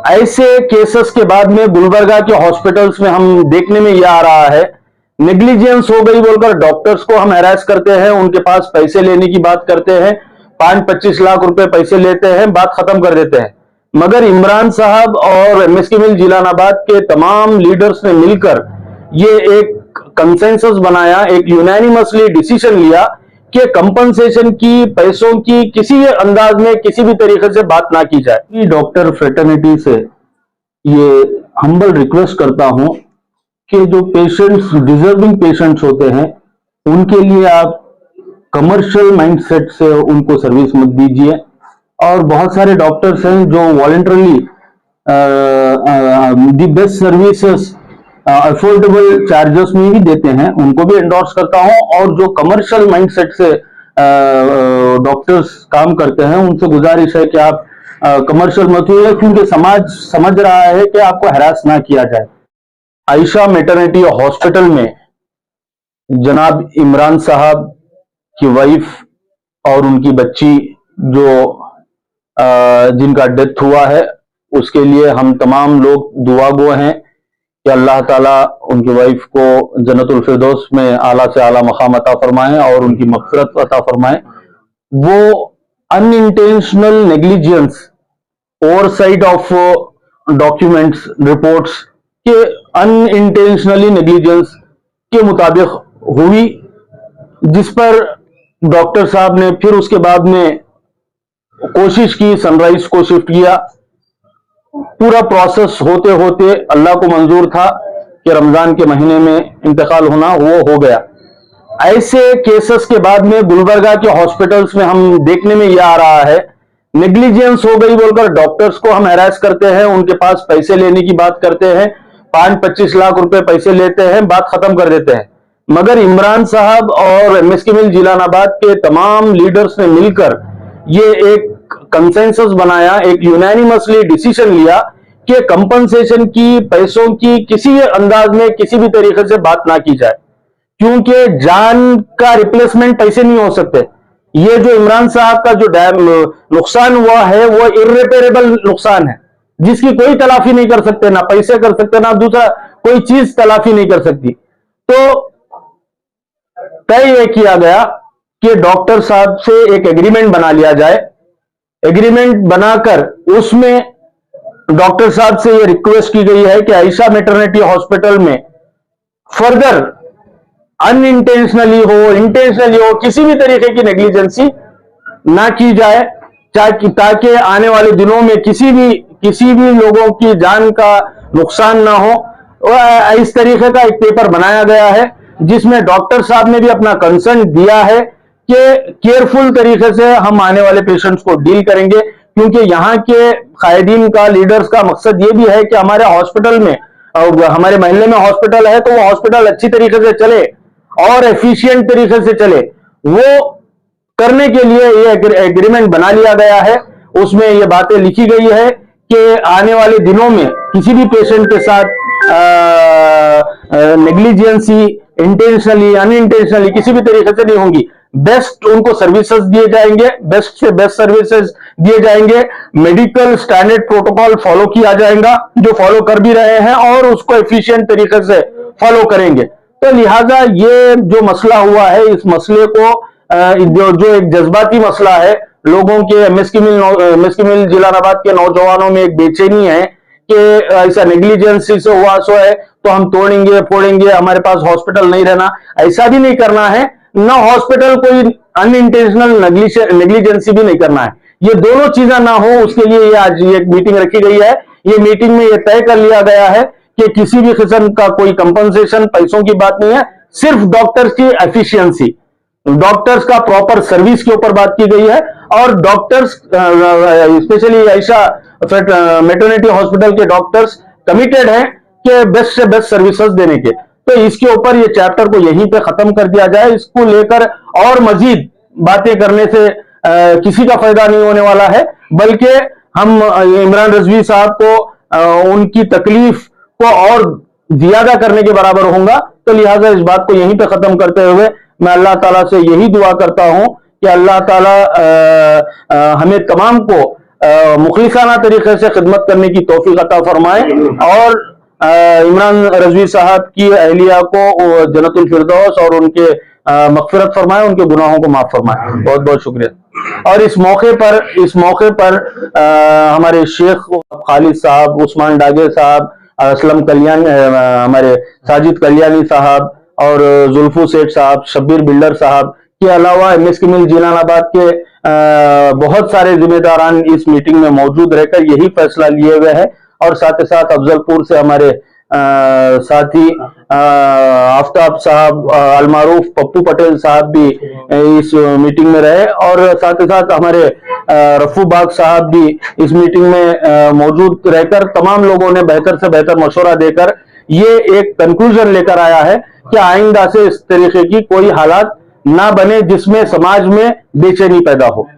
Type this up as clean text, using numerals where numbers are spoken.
ऐसे केसेस के बाद में गुलबर्गा के हॉस्पिटल्स में हम देखने में यह आ रहा है, नेग्लिजेंस हो गई बोलकर डॉक्टर्स को हम हैरास करते हैं, उनके पास पैसे लेने की बात करते हैं, 5-25 लाख रुपए पैसे लेते हैं, बात खत्म कर देते हैं। मगर इमरान साहब और एमएसके मिल जिलानाबाद के तमाम लीडर्स ने मिलकर ये एक कंसेंसस बनाया, एक यूनानिमसली डिसीजन लिया कि कंपनसेशन की, पैसों की किसी भी अंदाज में किसी भी तरीके से बात ना की जाए। डॉक्टर फ्रेटर्निटी से ये हम्बल रिक्वेस्ट करता हूं कि जो पेशेंट्स, डिजर्विंग पेशेंट्स होते हैं, उनके लिए आप कमर्शियल माइंडसेट से उनको सर्विस मत दीजिए। और बहुत सारे डॉक्टर्स हैं जो voluntarily the best services affordable charges में ही देते हैं, उनको भी एंडोर्स करता हूं। और जो कमर्शियल माइंडसेट से डॉक्टर्स काम करते हैं, उनसे गुजारिश है कि आप कमर्शियल मत होइए, क्योंकि समाज समझ रहा है कि आपको हरास ना किया जाए। आयशा मैटरनिटी हॉस्पिटल में जनाब इमरान साहब की वाइफ और उनकी बच्ची जो जिनका डेथ हुआ है, उसके लिए हम तमाम लोग दुआगो हैं कि अल्लाह ताला उनकी वाइफ को जन्नतुल फिरदौस में आला से आला मकाम अता फरमाएं और उनकी मग़फ़िरत अता फरमाएं। वो unintentional negligence, oversight of documents, reports के अनइंटेंशनली नेग्लिजेंस के मुताबिक हुई, जिस पर डॉक्टर साहब ने फिर उसके बाद में कोशिश की, सनराइज को शिफ्ट किया। पूरा प्रोसेस होते होते अल्लाह को मंजूर था कि रमजान के महीने में इंतकाल होना, वो हो गया। ऐसे केसेस के बाद में गुलबर्गा के हॉस्पिटल्स में हम देखने में यह आ रहा है, नेग्लिजेंस हो गई बोलकर डॉक्टर्स को हम हैरास करते हैं, उनके पास पैसे लेने की बात करते हैं, 5-25 लाख रुपए पैसे लेते हैं, बात खत्म कर देते हैं। मगर इमरान साहब और एमएसके मिल जिलानाबाद के तमाम लीडर्स ने मिलकर ये एक कंसेंसस बनाया, एक यूनानिमसली डिसीजन लिया कि कंपनसेशन की, पैसों की किसी भी अंदाज में किसी भी तरीके से बात ना की जाए, क्योंकि जान का रिप्लेसमेंट पैसे नहीं हो सकते। ये जो इमरान साहब का जो नुकसान हुआ है, वो इर्रिपेरेबल नुकसान है, जिसकी कोई तलाफी नहीं कर सकते, ना पैसे कर सकते, ना दूसरा कोई चीज तलाफी नहीं कर सकती। तो तय यह किया गया कि डॉक्टर साहब से एक एग्रीमेंट बना लिया जाए। एग्रीमेंट बनाकर उसमें डॉक्टर साहब से यह रिक्वेस्ट की गई है कि आयशा मैटरनिटी हॉस्पिटल में फर्दर अनइंटेंशनली हो, इंटेंशनली हो, किसी भी तरीके की नेग्लिजेंसी ना की जाए, ताकि आने वाले दिनों में किसी भी लोगों की जान का नुकसान ना हो। और इस तरीके का एक पेपर बनाया गया है, जिसमें डॉक्टर साहब ने भी अपना कंसर्न दिया है कि केयरफुल तरीके से हम आने वाले पेशेंट्स को डील करेंगे, क्योंकि यहाँ के कायदीन का, लीडर्स का मकसद ये भी है कि हमारे हॉस्पिटल में, हमारे मोहल्ले में हॉस्पिटल है तो वो हॉस्पिटल अच्छी तरीके से चले और एफिशिएंट तरीके से चले। वो करने के लिए ये एग्रीमेंट बना लिया गया है। उसमें ये बातें लिखी गई है कि आने वाले दिनों में किसी भी पेशेंट के साथ नेग्लिजेंसी, इंटेंशनली, अनइंटेंशनली किसी भी तरीके से नहीं होंगी। बेस्ट उनको सर्विसेज दिए जाएंगे, बेस्ट से बेस्ट सर्विसेज दिए जाएंगे। मेडिकल स्टैंडर्ड प्रोटोकॉल फॉलो किया जाएगा, जो फॉलो कर भी रहे हैं, और उसको एफिशिएंट तरीके से फॉलो करेंगे। तो लिहाजा ये जो मसला हुआ है, इस मसले को जो एक जज्बाती मसला है, लोगों के एमएसके मिल जिलानाबाद के नौजवानों में एक बेचैनी है कि ऐसा नेग्लिजेंसी से हुआ सो है तो हम तोड़ेंगे फोड़ेंगे, हमारे पास हॉस्पिटल नहीं रहना। ऐसा भी नहीं करना है, ना हॉस्पिटल कोई अनइंटेंशनल नेग्लिजेंसी भी नहीं करना है। ये दोनों चीजें ना हो, उसके लिए ये आज ये मीटिंग रखी गई है। ये मीटिंग में ये तय कर लिया गया है कि किसी भी किस्म का कोई कंपनसेशन, पैसों की बात नहीं है, सिर्फ डॉक्टर्स की एफिशिएंसी, डॉक्टर्स का प्रॉपर सर्विस के ऊपर बात की गई है। और doctors, specially Ayesha maternity hospital के डॉक्टर्स कमिटेड हैं कि बेस्ट से बेस्ट सर्विसेज देने के। तो इसके ऊपर ये चैप्टर को यहीं पे खत्म कर दिया जाए। इसको लेकर और मजीद बातें करने से किसी का फायदा नहीं होने वाला है, बल्कि हम इमरान रजवी साहब को उनकी तकलीफ को और ज्यादा करने के बराबर होगा। तो लिहाजा इस बात को यहीं पे खत्म करते हुए मैं अल्लाह ताला से यही दुआ करता हूं कि अल्लाह ताला हमें तमाम को मुखलिसाना तरीके से खिदमत करने की तौफीक अता फरमाए और इमरान रजवी साहब की अहलिया को जन्नतुल फिरदौस और उनके मगफिरत फरमाए, उनके गुनाहों को माफ फरमाए। बहुत बहुत शुक्रिया। और इस मौके पर हमारे शेख खालिद साहब, उस्मान डागे साहब, असलम कल्याणी, हमारे साजिद कल्याणी साहब और जुल्फू सेठ साहब, शब्बीर बिल्डर साहब के अलावा MSK मिल जीलानाबाद के बहुत सारे जिम्मेदारान इस मीटिंग में मौजूद रहकर यही फैसला लिए हुए हैं। और साथ ही साथ अफजलपुर से हमारे साथी आफ्ताब साहब, अलमारूफ पप्पू पटेल साहब भी इस मीटिंग में रहे और साथ ही साथ हमारे रफू बाग साहब भी इस मीटिंग में मौजूद रहकर तमाम लोगों ने बेहतर से बेहतर मशवरा देकर ये एक कंक्लूजन लेकर आया है कि आइंदा से इस तरीके की कोई हालात ना बने जिसमें समाज में बेचैनी पैदा हो।